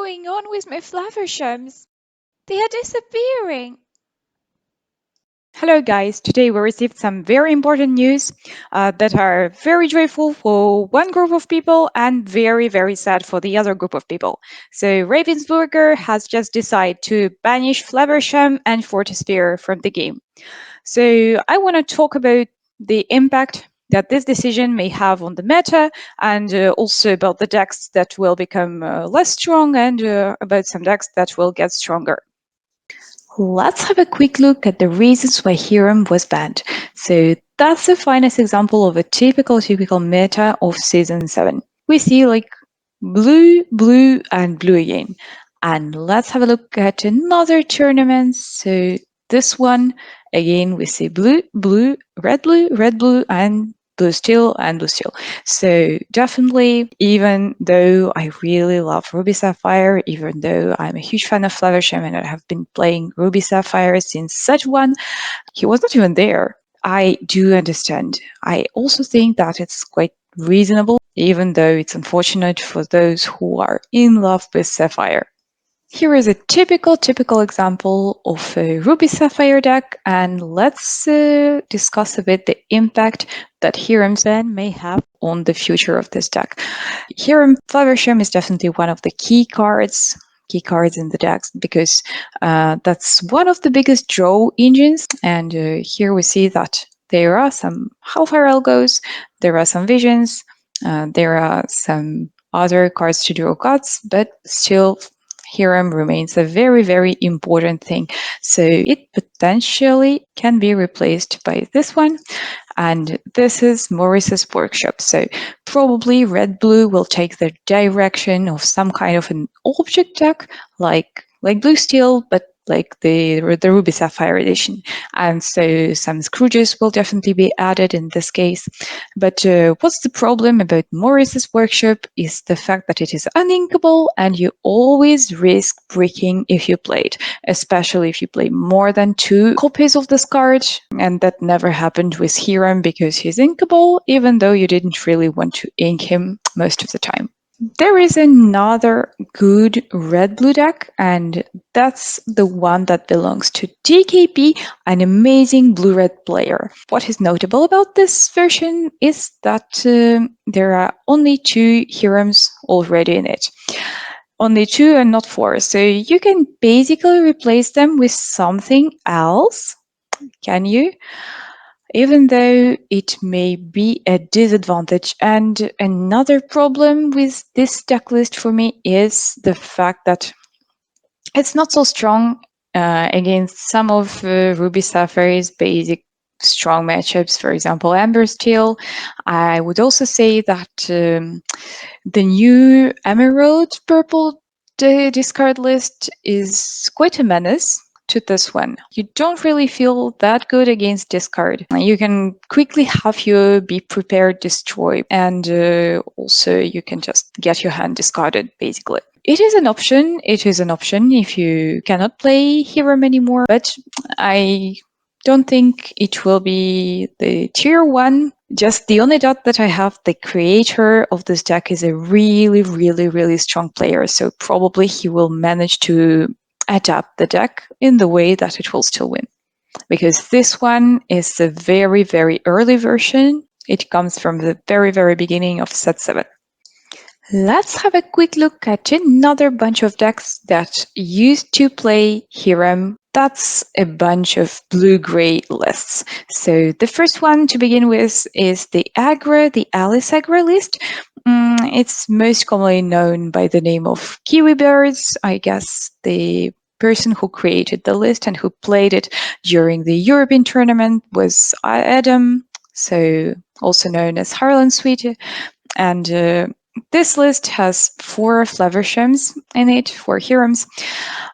going on with my Flavershams? They are disappearing. Hello guys, today we received some very important news that are very joyful for one group of people and very, very sad for the other group of people. So Ravensburger has just decided to banish Flaversham and Fortisphere from the game. So I want to talk about the impact that this decision may have on the meta and also about the decks that will become less strong and about some decks that will get stronger. Let's have a quick look at the reasons why Hiram was banned. So that's the finest example of a typical meta of Season 7. We see like blue, blue, and blue again. And let's have a look at another tournament. So this one, again, we see blue, blue, red, blue, and blue steel and blue steel. So definitely, even though I really love Ruby Sapphire, even though I'm a huge fan of Flaversham and I have been playing Ruby Sapphire since set one, he was not even there. I do understand. I also think that it's quite reasonable, even though it's unfortunate for those who are in love with Sapphire. Here is a typical example of a Ruby Sapphire deck, and let's discuss a bit the impact that Hiram's ban may have on the future of this deck. Hiram Flaversham is definitely one of the key cards in the decks because that's one of the biggest draw engines, and here we see that there are some Hellfire Algos, there are some Visions, there are some other cards to draw cards, but still Hiram remains a very important thing. So it potentially can be replaced by this one. And this is Morris's workshop. So probably red blue will take the direction of some kind of an object deck like blue steel, but like the Ruby Sapphire edition. And so some Scrooges will definitely be added in this case. But what's the problem about Morris's workshop is the fact that it is uninkable and you always risk breaking if you play it, especially if you play more than 2 copies of this card. And that never happened with Hiram because he's inkable, even though you didn't really want to ink him most of the time. There is another good red-blue deck, and that's the one that belongs to DKP, an amazing blue-red player. What is notable about this version is that there are only 2 Hirams already in it. Only 2 and not 4, so you can basically replace them with something else, can you? Even though it may be a disadvantage. And another problem with this deck list for me is the fact that it's not so strong against some of Ruby Sapphire's basic strong matchups, for example, Amber Steel. I would also say that the new Emerald Purple discard list is quite a menace to this one. You don't really feel that good against discard. You can quickly have your Be Prepared destroy, and also you can just get your hand discarded, basically. It is an option. It is an option if you cannot play Hiram anymore, but I don't think it will be the tier 1. Just the only doubt that I have, the creator of this deck is a really strong player, so probably he will manage to adapt the deck in the way that it will still win. Because this one is a very early version. It comes from the very beginning of set 7. Let's have a quick look at another bunch of decks that used to play Hiram. That's a bunch of blue-gray lists. So the first one to begin with is the Alice Agra list. It's most commonly known by the name of Kiwi Birds. I guess the person who created the list and who played it during the European tournament was Adam, so also known as Harlan Sweet. And this list has 4 Flavershams in it, 4 Hirams,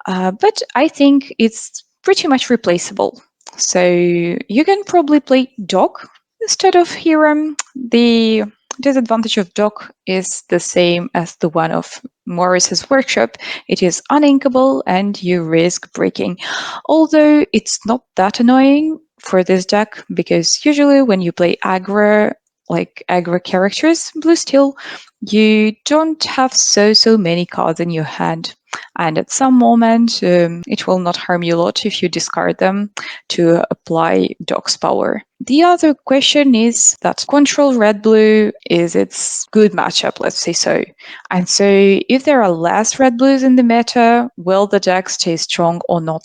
but I think it's pretty much replaceable. So you can probably play Doc instead of Hiram. The disadvantage of Doc is the same as the one of Morris's workshop. It is uninkable and you risk breaking. Although it's not that annoying for this deck because usually when you play aggro, like aggro characters, blue steel, you don't have so many cards in your hand. And at some moment, it will not harm you a lot if you discard them to apply Doc's power. The other question is that control red blue is its good matchup, let's say so. And so if there are less red blues in the meta, will the deck stay strong or not?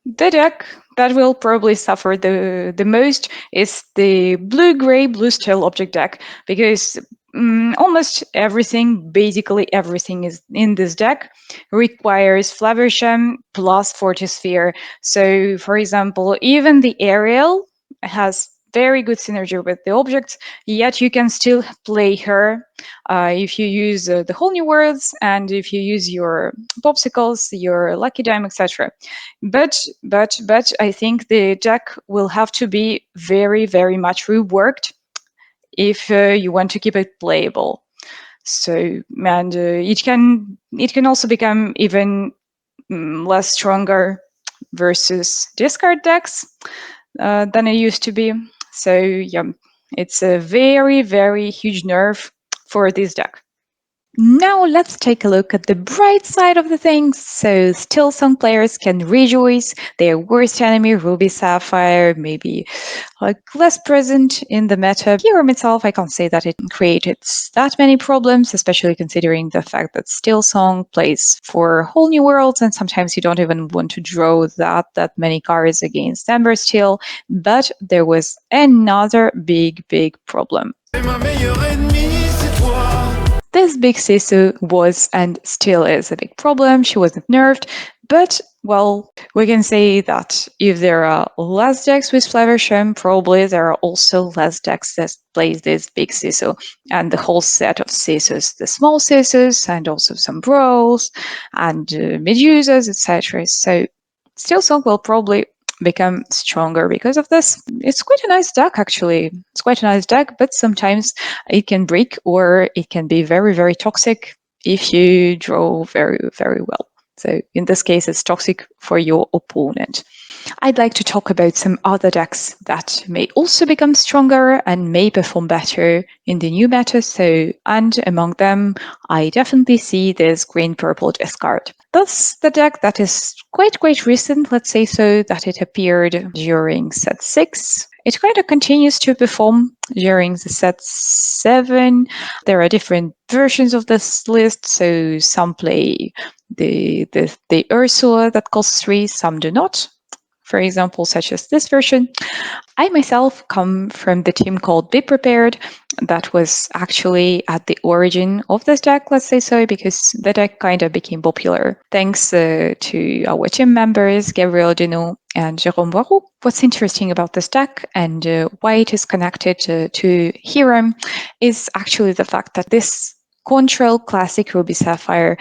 The deck that will probably suffer the most is the blue-gray, blue-steel object deck, because almost everything, basically everything is in this deck, requires Flaversham plus Fortisphere. So, for example, even the aerial has very good synergy with the objects, yet you can still play her if you use the whole new worlds and if you use your popsicles, your lucky dime, etc. But I think the deck will have to be very much reworked if you want to keep it playable. So and it can also become even less stronger versus discard decks than it used to be. So yeah, it's a very huge nerf for this deck. Now let's take a look at the bright side of the things. So still some players can rejoice. Their worst enemy, Ruby Sapphire, maybe like less present in the meta. Hero itself, I can't say that it created that many problems, especially considering the fact that Still Song plays for whole new worlds, and sometimes you don't even want to draw that many cards against Ember Steel. But there was another big problem. This big Sisu was and still is a big problem. She wasn't nerfed, but well, we can say that if there are less decks with Flaversham, probably there are also less decks that plays this big Sisu and the whole set of Sisus, the small Sisus, and also some Brawls and Medusas, etc. So Still Song will probably become stronger because of this. It's quite a nice deck, actually. It's quite a nice deck, but sometimes it can break or it can be very toxic if you draw very well. So in this case, it's toxic for your opponent. I'd like to talk about some other decks that may also become stronger and may perform better in the new meta. And among them, I definitely see this green-purple discard. That's the deck that is quite recent, let's say so, that it appeared during set 6. It kind of continues to perform during the set 7. There are different versions of this list, so some play the Ursula that costs 3, some do not, for example, such as this version. I myself come from the team called Be Prepared, that was actually at the origin of this deck, let's say so, because the deck kind of became popular thanks to our team members, Gabriel Denou and Jérôme Boiroux. What's interesting about this deck and why it is connected to Hiram is actually the fact that this Control Classic Ruby Sapphire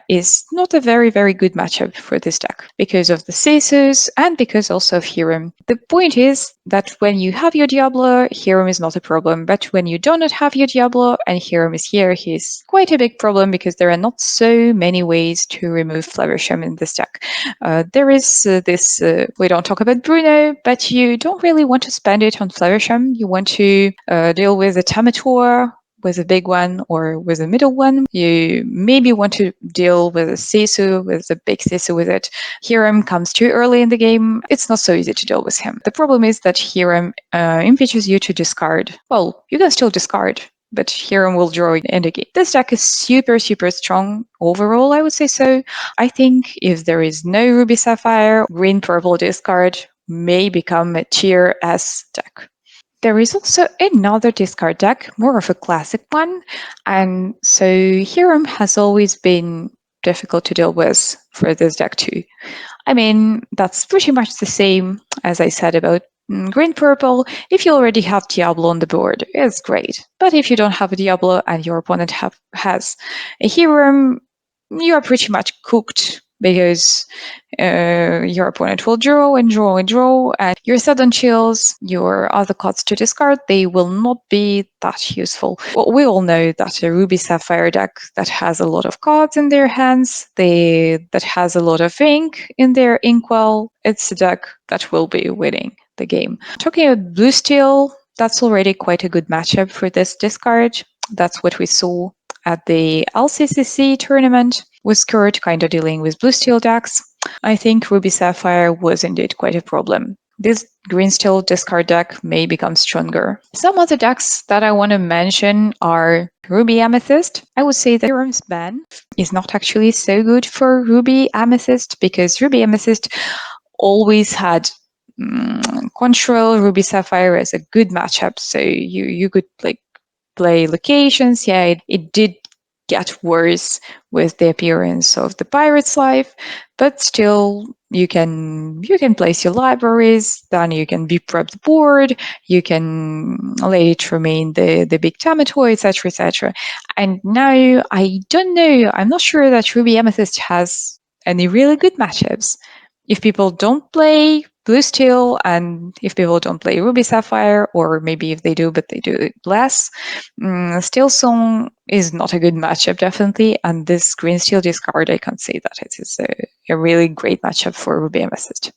is not a very good matchup for this deck because of the Ceases and because also of Hiram. The point is that when you have your Diablo, Hiram is not a problem, but when you do not have your Diablo and Hiram is here, he's quite a big problem because there are not so many ways to remove Flaversham in this deck. There is this, we don't talk about Bruno, but you don't really want to spend it on Flaversham. You want to deal with a Tamator, with a big one or with a middle one. You maybe want to deal with a Sisu, with a big Sisu with it. Hiram comes too early in the game. It's not so easy to deal with him. The problem is that Hiram impeaches you to discard. Well, you can still discard, but Hiram will draw it in the game. This deck is super strong overall, I would say so. I think if there is no Ruby Sapphire, green-purple discard may become a tier S deck. There is also another discard deck, more of a classic one, and so Hiram has always been difficult to deal with for this deck too. I mean, that's pretty much the same as I said about green purple. If you already have Diablo on the board, it's great. But if you don't have a Diablo and your opponent has a Hiram, you are pretty much cooked because your opponent will draw, and your sudden chills, your other cards to discard, they will not be that useful. Well, we all know that a Ruby Sapphire deck that has a lot of cards in their hands, that has a lot of ink in their inkwell, it's a deck that will be winning the game. Talking about blue steel, that's already quite a good matchup for this discard. That's what we saw at the LCCC tournament, with Kurt kind of dealing with blue steel decks. I think Ruby Sapphire was indeed quite a problem. This green steel discard deck may become stronger. Some other decks that I want to mention are Ruby Amethyst. I would say that Theorem's ban is not actually so good for Ruby Amethyst, because Ruby Amethyst always had Control Ruby Sapphire as a good matchup. So you could like play locations. Yeah, it did get worse with the appearance of the Pirate's Life, but still you can place your libraries, then you can be prep the board, you can let it remain the big Tamatoy, etc., etc. And now I don't know, I'm not sure that Ruby Amethyst has any really good matchups. If people don't play Blue Steel, and if people don't play Ruby Sapphire, or maybe if they do, but they do it less, Steel Song is not a good matchup, definitely. And this Green Steel discard, I can't say that it is a really great matchup for Ruby Amethyst.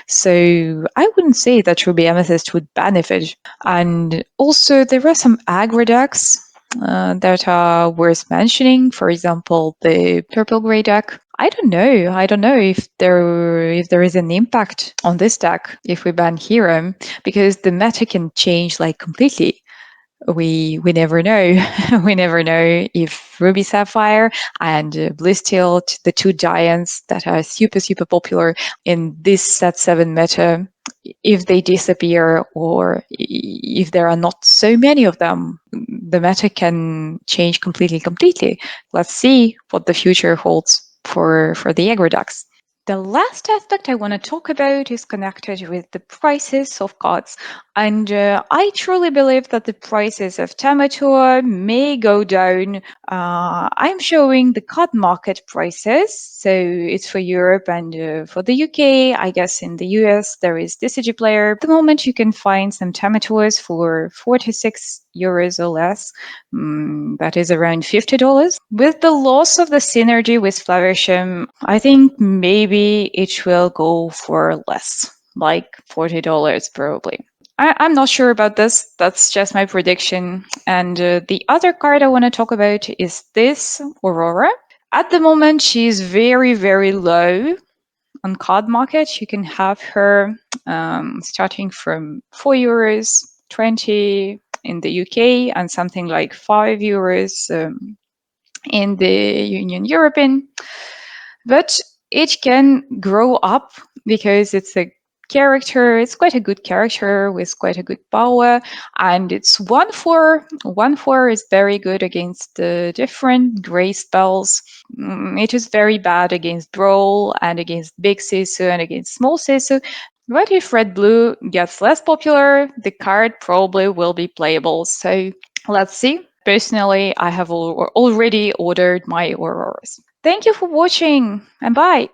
So I wouldn't say that Ruby Amethyst would benefit. And also, there are some aggro decks that are worth mentioning. For example, the purple gray deck. I don't know. I don't know if there is an impact on this deck if we ban Hero, because the meta can change like completely. We never know. We never know if Ruby Sapphire and Blue Steel, the two giants that are super popular in this set 7 meta, if they disappear, or if there are not so many of them, the meta can change completely. Let's see what the future holds for the aggro decks. The last aspect I want to talk about is connected with the prices of cards. And I truly believe that the prices of Tamator may go down. I'm showing the card market prices. So it's for Europe and for the UK. I guess in the US there is DCG Player. At the moment you can find some Tamators for 46 euros or less. That is around $50. With the loss of the synergy with Flaversham, I think maybe it will go for less, like $40 probably. I'm not sure about this. That's just my prediction. And the other card I want to talk about is this Aurora. At the moment, she's very low on card market. You can have her starting from €4, 20 in the UK, and something like €5 in the Union European. But it can grow up because it's a character. It's quite a good character with quite a good power, and it's 1/4. 1/4 is very good against the different gray spells. It is very bad against Brawl and against big Sisu and against small Sisu. But if red blue gets less popular, the card probably will be playable. So let's see. Personally, I have already ordered my Auroras. Thank you for watching, and bye!